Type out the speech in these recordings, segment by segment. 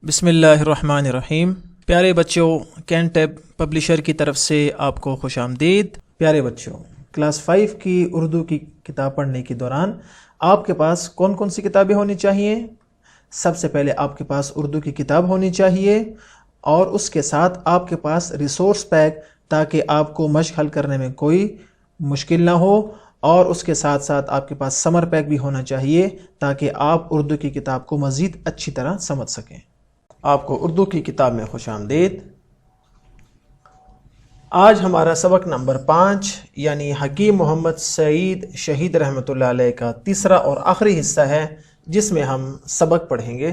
بسم اللہ الرحمن الرحیم۔ پیارے بچوں، کینٹیب پبلشر کی طرف سے آپ کو خوش آمدید۔ پیارے بچوں، کلاس 5 کی اردو کی کتاب پڑھنے کے دوران آپ کے پاس کون کون سی کتابیں ہونی چاہیے؟ سب سے پہلے آپ کے پاس اردو کی کتاب ہونی چاہیے اور اس کے ساتھ آپ کے پاس ریسورس پیک، تاکہ آپ کو مشق حل کرنے میں کوئی مشکل نہ ہو، اور اس کے ساتھ ساتھ آپ کے پاس سمر پیک بھی ہونا چاہیے تاکہ آپ اردو کی کتاب کو مزید اچھی طرح سمجھ سکیں۔ آپ کو اردو کی کتاب میں خوش آمدید۔ آج ہمارا سبق نمبر 5 یعنی حکیم محمد سعید شہید رحمۃ اللہ علیہ کا تیسرا اور آخری حصہ ہے، جس میں ہم سبق پڑھیں گے۔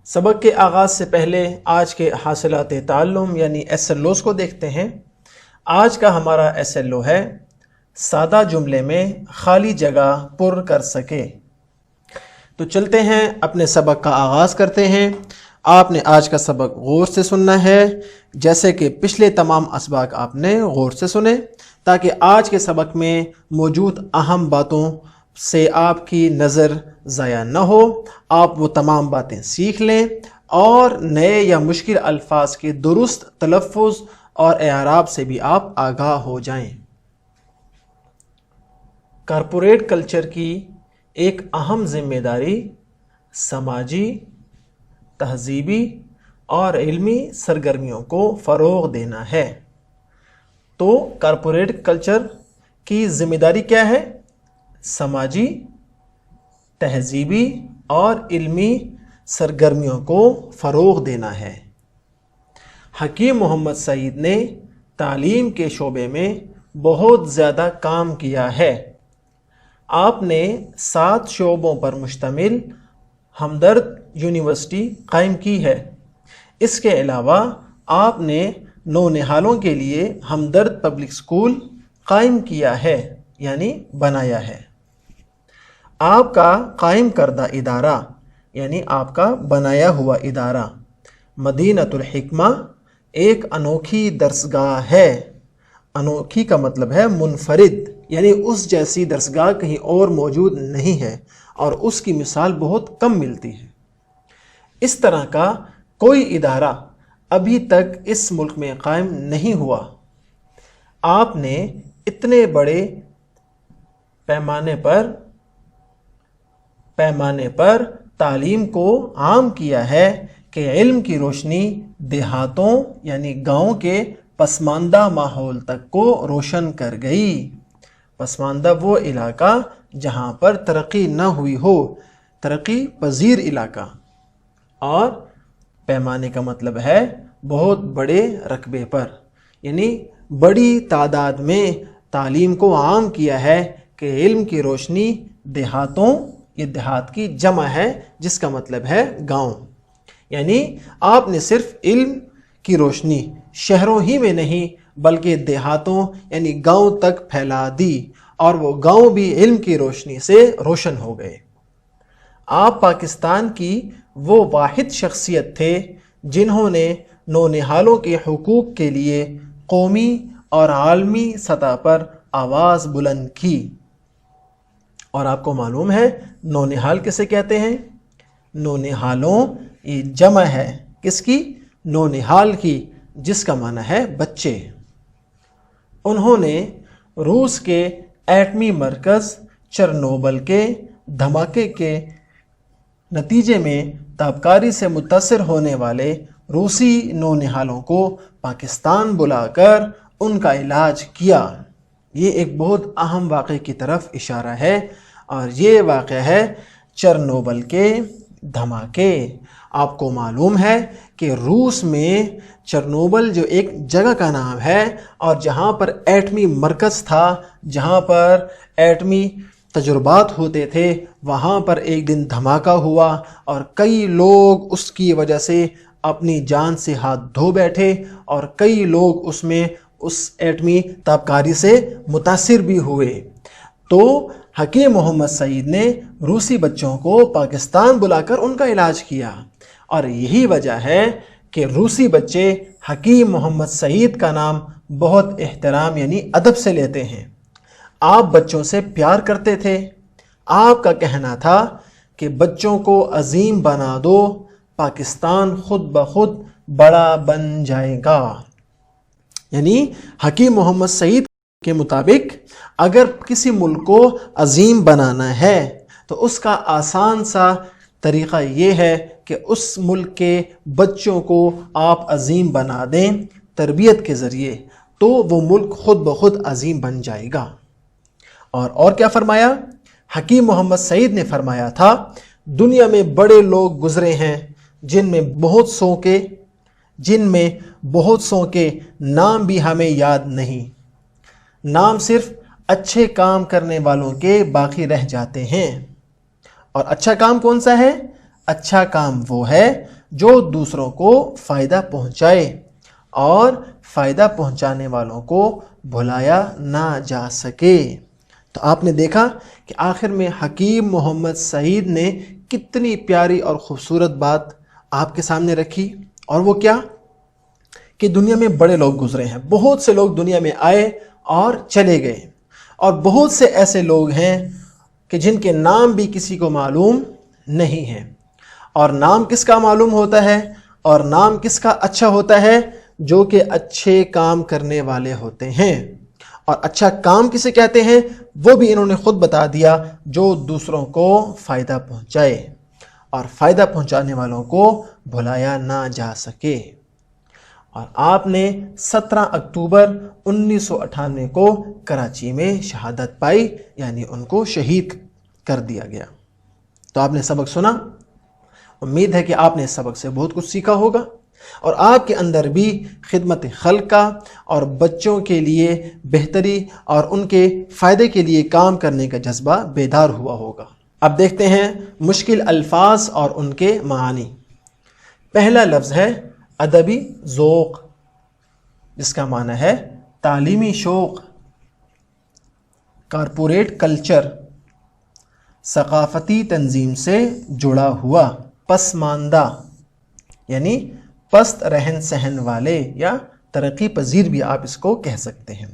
سبق کے آغاز سے پہلے آج کے حاصلات تعلم یعنی SLOs کو دیکھتے ہیں۔ آج کا ہمارا SLO ہے سادہ جملے میں خالی جگہ پر کر سکے۔ تو چلتے ہیں، اپنے سبق کا آغاز کرتے ہیں۔ آپ نے آج کا سبق غور سے سننا ہے، جیسے کہ پچھلے تمام اسباق آپ نے غور سے سنے، تاکہ آج کے سبق میں موجود اہم باتوں سے آپ کی نظر ضائع نہ ہو، آپ وہ تمام باتیں سیکھ لیں اور نئے یا مشکل الفاظ کے درست تلفظ اور اعراب سے بھی آپ آگاہ ہو جائیں۔ کارپوریٹ کلچر کی ایک اہم ذمہ داری سماجی، تہذیبی اور علمی سرگرمیوں کو فروغ دینا ہے۔ تو کارپوریٹ کلچر کی ذمہ داری کیا ہے؟ سماجی، تہذیبی اور علمی سرگرمیوں کو فروغ دینا ہے۔ حکیم محمد سعید نے تعلیم کے شعبے میں بہت زیادہ کام کیا ہے۔ آپ نے 7 شعبوں پر مشتمل ہمدرد یونیورسٹی قائم کی ہے۔ اس کے علاوہ آپ نے نونہالوں کے لیے ہمدرد پبلک اسکول قائم کیا ہے، یعنی بنایا ہے۔ آپ کا قائم کردہ ادارہ یعنی آپ کا بنایا ہوا ادارہ مدینۃ الحکمہ ایک انوکھی درسگاہ ہے۔ انوکھی کا مطلب ہے منفرد، یعنی اس جیسی درسگاہ کہیں اور موجود نہیں ہے اور اس کی مثال بہت کم ملتی ہے۔ اس طرح کا کوئی ادارہ ابھی تک اس ملک میں قائم نہیں ہوا۔ آپ نے اتنے بڑے پیمانے پر تعلیم کو عام کیا ہے کہ علم کی روشنی دیہاتوں یعنی گاؤں کے پسماندہ ماحول تک کو روشن کر گئی۔ پسماندہ وہ علاقہ جہاں پر ترقی نہ ہوئی ہو، ترقی پذیر علاقہ، اور پیمانے کا مطلب ہے بہت بڑے رقبے پر، یعنی بڑی تعداد میں تعلیم کو عام کیا ہے کہ علم کی روشنی دیہاتوں، یہ دیہات کی جمع ہے جس کا مطلب ہے گاؤں، یعنی آپ نے صرف علم کی روشنی شہروں ہی میں نہیں بلکہ دیہاتوں یعنی گاؤں تک پھیلا دی، اور وہ گاؤں بھی علم کی روشنی سے روشن ہو گئے۔ آپ پاکستان کی وہ واحد شخصیت تھے جنہوں نے نونہالوں کے حقوق کے لیے قومی اور عالمی سطح پر آواز بلند کی۔ اور آپ کو معلوم ہے نونہال کسے کہتے ہیں؟ نونہالوں یہ جمع ہے کس کی؟ نونہال کی، جس کا معنی ہے بچے۔ انہوں نے روس کے ایٹمی مرکز چرنوبل کے دھماکے کے نتیجے میں تابکاری سے متاثر ہونے والے روسی نونہالوں کو پاکستان بلا کر ان کا علاج کیا۔ یہ ایک بہت اہم واقعے کی طرف اشارہ ہے، اور یہ واقعہ ہے چرنوبل کے دھماکے۔ آپ کو معلوم ہے کہ روس میں چرنوبل جو ایک جگہ کا نام ہے، اور جہاں پر ایٹمی مرکز تھا، جہاں پر ایٹمی تجربات ہوتے تھے، وہاں پر ایک دن دھماکہ ہوا اور کئی لوگ اس کی وجہ سے اپنی جان سے ہاتھ دھو بیٹھے، اور کئی لوگ اس میں اس ایٹمی تابکاری سے متاثر بھی ہوئے۔ تو حکیم محمد سعید نے روسی بچوں کو پاکستان بلا کر ان کا علاج کیا، اور یہی وجہ ہے کہ روسی بچے حکیم محمد سعید کا نام بہت احترام یعنی ادب سے لیتے ہیں۔ آپ بچوں سے پیار کرتے تھے۔ آپ کا کہنا تھا کہ بچوں کو عظیم بنا دو پاکستان خود بخود بڑا بن جائے گا. یعنی حکیم محمد سعید کے مطابق اگر کسی ملک کو عظیم بنانا ہے تو اس کا آسان سا طریقہ یہ ہے کہ اس ملک کے بچوں کو آپ عظیم بنا دیں تربیت کے ذریعے، تو وہ ملک خود بخود عظیم بن جائے گا. اور کیا فرمایا؟ حکیم محمد سعید نے فرمایا تھا دنیا میں بڑے لوگ گزرے ہیں جن میں بہت سو کے نام بھی ہمیں یاد نہیں. نام صرف اچھے کام کرنے والوں کے باقی رہ جاتے ہیں. اور اچھا کام کون سا ہے؟ اچھا کام وہ ہے جو دوسروں کو فائدہ پہنچائے اور فائدہ پہنچانے والوں کو بھلایا نہ جا سکے. تو آپ نے دیکھا کہ آخر میں حکیم محمد سعید نے کتنی پیاری اور خوبصورت بات آپ کے سامنے رکھی. اور وہ کیا؟ کہ دنیا میں بڑے لوگ گزرے ہیں، بہت سے لوگ دنیا میں آئے اور چلے گئے، اور بہت سے ایسے لوگ ہیں کہ جن کے نام بھی کسی کو معلوم نہیں ہیں. اور نام کس کا معلوم ہوتا ہے اور نام کس کا اچھا ہوتا ہے؟ جو کہ اچھے کام کرنے والے ہوتے ہیں. اور اچھا کام کسے کہتے ہیں وہ بھی انہوں نے خود بتا دیا، جو دوسروں کو فائدہ پہنچائے اور فائدہ پہنچانے والوں کو بھلایا نہ جا سکے. اور آپ نے 17 اکتوبر 1998 کو کراچی میں شہادت پائی، یعنی ان کو شہید کر دیا گیا. تو آپ نے سبق سنا، امید ہے کہ آپ نے اس سبق سے بہت کچھ سیکھا ہوگا اور آپ کے اندر بھی خدمت خلق کا اور بچوں کے لیے بہتری اور ان کے فائدے کے لیے کام کرنے کا جذبہ بیدار ہوا ہوگا. اب دیکھتے ہیں مشکل الفاظ اور ان کے معانی. پہلا لفظ ہے ادبی ذوق، جس کا معنی ہے تعلیمی شوق، کارپوریٹ کلچر، ثقافتی تنظیم سے جڑا ہوا. پسماندہ یعنی پست رہن سہن والے یا ترقی پذیر بھی آپ اس کو کہہ سکتے ہیں.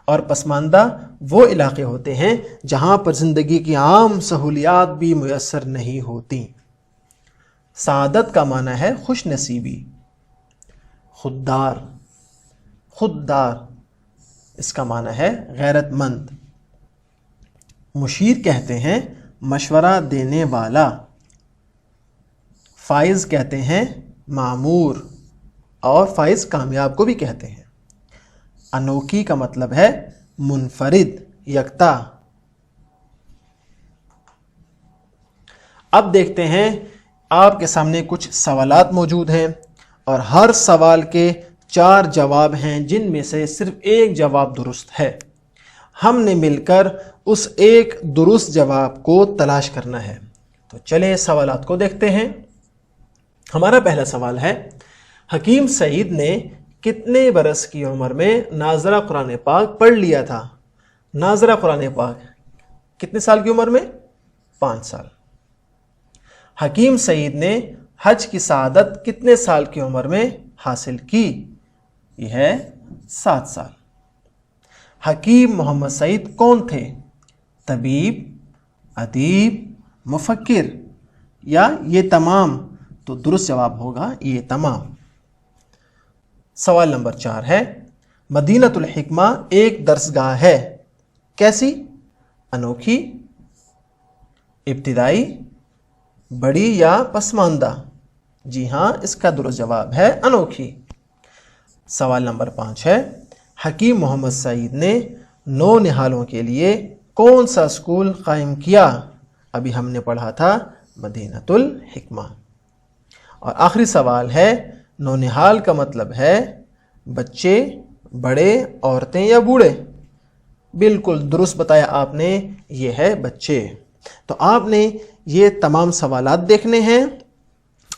اور پسماندہ وہ علاقے ہوتے ہیں جہاں پر زندگی کی عام سہولیات بھی میسر نہیں ہوتی. سعادت کا معنی ہے خوش نصیبی. خوددار اس کا معنی ہے غیرت مند. مشیر کہتے ہیں مشورہ دینے والا. فائز کہتے ہیں معمور، اور فائز کامیاب کو بھی کہتے ہیں. انوکھی کا مطلب ہے منفرد، یکتا. اب دیکھتے ہیں آپ کے سامنے کچھ سوالات موجود ہیں اور ہر سوال کے 4 جواب ہیں جن میں سے صرف ایک جواب درست ہے. ہم نے مل کر اس ایک درست جواب کو تلاش کرنا ہے. تو چلیں سوالات کو دیکھتے ہیں. ہمارا پہلا سوال ہے حکیم سعید نے کتنے برس کی عمر میں ناظرہ قرآن پاک پڑھ لیا تھا؟ ناظرہ قرآن پاک کتنے سال کی عمر میں؟ 5 سال. حکیم سعید نے حج کی سعادت کتنے سال کی عمر میں حاصل کی؟ یہ ہے 7 سال. حکیم محمد سعید کون تھے؟ طبیب، ادیب، مفکر یا یہ تمام؟ تو درست جواب ہوگا یہ تمام. سوال نمبر 4 ہے مدینۃ الحکمہ ایک درسگاہ ہے، کیسی؟ انوکھی، ابتدائی، بڑی یا پسماندہ؟ جی ہاں، اس کا درست جواب ہے انوکھی. سوال نمبر 5 ہے حکیم محمد سعید نے 9 نہالوں کے لیے کون سا اسکول قائم کیا؟ ابھی ہم نے پڑھا تھا مدینۃ الحکمہ. اور آخری سوال ہے نونہال کا مطلب ہے بچے، بڑے، عورتیں یا بوڑھے؟ بالکل درست بتایا آپ نے، یہ ہے بچے. تو آپ نے یہ تمام سوالات دیکھنے ہیں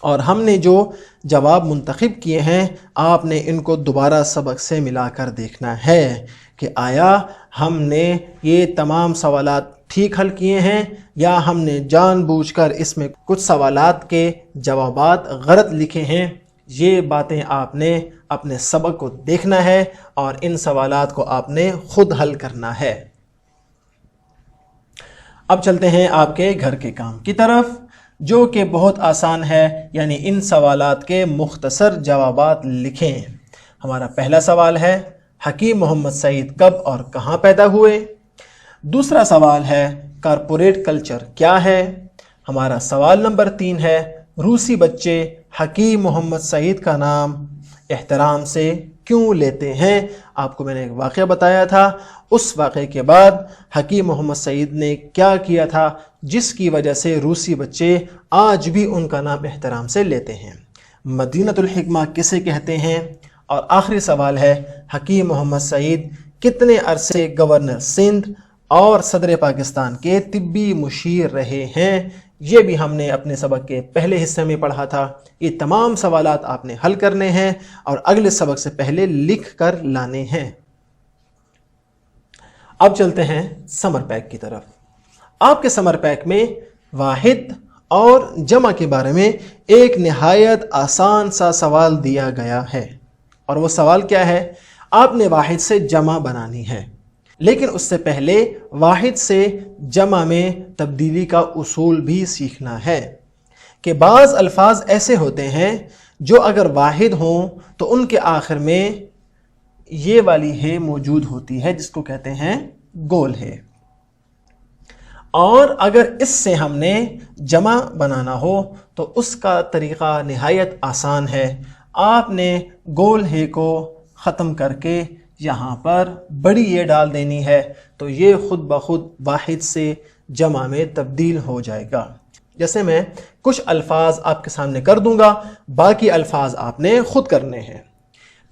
اور ہم نے جو جواب منتخب کیے ہیں آپ نے ان کو دوبارہ سبق سے ملا کر دیکھنا ہے کہ آیا ہم نے یہ تمام سوالات ٹھیک حل کیے ہیں یا ہم نے جان بوجھ کر اس میں کچھ سوالات کے جوابات غلط لکھے ہیں. یہ باتیں آپ نے اپنے سبق کو دیکھنا ہے اور ان سوالات کو آپ نے خود حل کرنا ہے. اب چلتے ہیں آپ کے گھر کے کام کی طرف. جو کہ بہت آسان ہے، یعنی ان سوالات کے مختصر جوابات لکھیں۔ ہمارا پہلا سوال ہے حکیم محمد سعید کب اور کہاں پیدا ہوئے؟ دوسرا سوال ہے کارپوریٹ کلچر کیا ہے؟ ہمارا سوال نمبر 3 ہے روسی بچے حکیم محمد سعید کا نام احترام سے کیوں لیتے ہیں؟ آپ کو میں نے ایک واقعہ بتایا تھا، اس واقعے کے بعد حکیم محمد سعید نے کیا کیا تھا جس کی وجہ سے روسی بچے آج بھی ان کا نام احترام سے لیتے ہیں۔ مدینہ الحکمہ کسے کہتے ہیں؟ اور آخری سوال ہے حکیم محمد سعید کتنے عرصے گورنر سندھ اور صدر پاکستان کے طبی مشیر رہے ہیں؟ یہ بھی ہم نے اپنے سبق کے پہلے حصے میں پڑھا تھا۔ یہ تمام سوالات آپ نے حل کرنے ہیں اور اگلے سبق سے پہلے لکھ کر لانے ہیں۔ اب چلتے ہیں سمر پیک کی طرف۔ آپ کے سمر پیک میں واحد اور جمع کے بارے میں ایک نہایت آسان سا سوال دیا گیا ہے، اور وہ سوال کیا ہے؟ آپ نے واحد سے جمع بنانی ہے، لیکن اس سے پہلے واحد سے جمع میں تبدیلی کا اصول بھی سیکھنا ہے کہ بعض الفاظ ایسے ہوتے ہیں جو اگر واحد ہوں تو ان کے آخر میں یہ والی ہے موجود ہوتی ہے جس کو کہتے ہیں گول ہے، اور اگر اس سے ہم نے جمع بنانا ہو تو اس کا طریقہ نہایت آسان ہے۔ آپ نے گول ہے کو ختم کر کے یہاں پر بڑی یہ ڈال دینی ہے تو یہ خود بخود واحد سے جمع میں تبدیل ہو جائے گا۔ جیسے میں کچھ الفاظ آپ کے سامنے کر دوں گا، باقی الفاظ آپ نے خود کرنے ہیں۔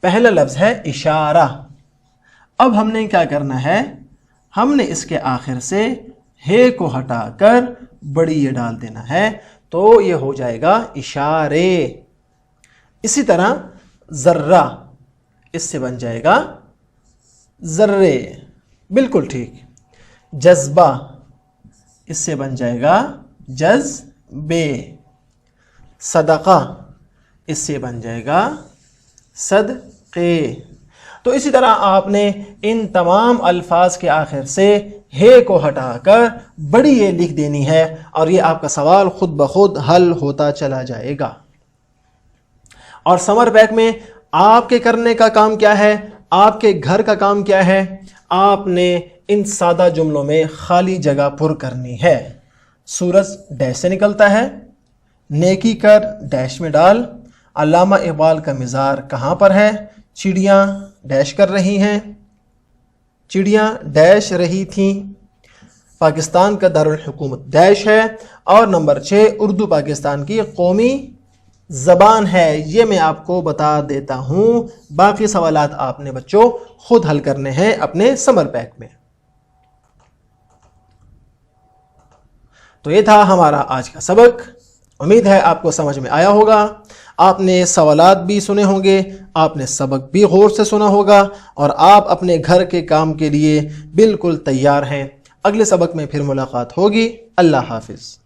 پہلا لفظ ہے اشارہ۔ اب ہم نے کیا کرنا ہے؟ ہم نے اس کے آخر سے ہے کو ہٹا کر بڑی یہ ڈال دینا ہے تو یہ ہو جائے گا اشارے۔ اسی طرح ذرہ، اس سے بن جائے گا ذرے، بالکل ٹھیک۔ جذبہ، اس سے بن جائے گا جذبے۔ صدقہ، اس سے بن جائے گا صدقے۔ تو اسی طرح آپ نے ان تمام الفاظ کے آخر سے ہے کو ہٹا کر بڑی یہ لکھ دینی ہے اور یہ آپ کا سوال خود بخود حل ہوتا چلا جائے گا۔ اور سمر پیک میں آپ کے کرنے کا کام کیا ہے؟ آپ کے گھر کا کام کیا ہے؟ آپ نے ان سادہ جملوں میں خالی جگہ پر کرنی ہے۔ سورج ڈیش سے نکلتا ہے، نیکی کر ڈیش میں ڈال، علامہ اقبال کا مزار کہاں پر ہے؟ چڑیاں ڈیش کر رہی ہیں، چڑیاں ڈیش رہی تھیں، پاکستان کا دارالحکومت ڈیش ہے، اور نمبر 6 اردو پاکستان کی قومی زبان ہے۔ یہ میں آپ کو بتا دیتا ہوں، باقی سوالات آپ نے بچوں خود حل کرنے ہیں اپنے سمر پیک میں۔ تو یہ تھا ہمارا آج کا سبق، امید ہے آپ کو سمجھ میں آیا ہوگا۔ آپ نے سوالات بھی سنے ہوں گے، آپ نے سبق بھی غور سے سنا ہوگا، اور آپ اپنے گھر کے کام کے لیے بالکل تیار ہیں۔ اگلے سبق میں پھر ملاقات ہوگی۔ اللہ حافظ۔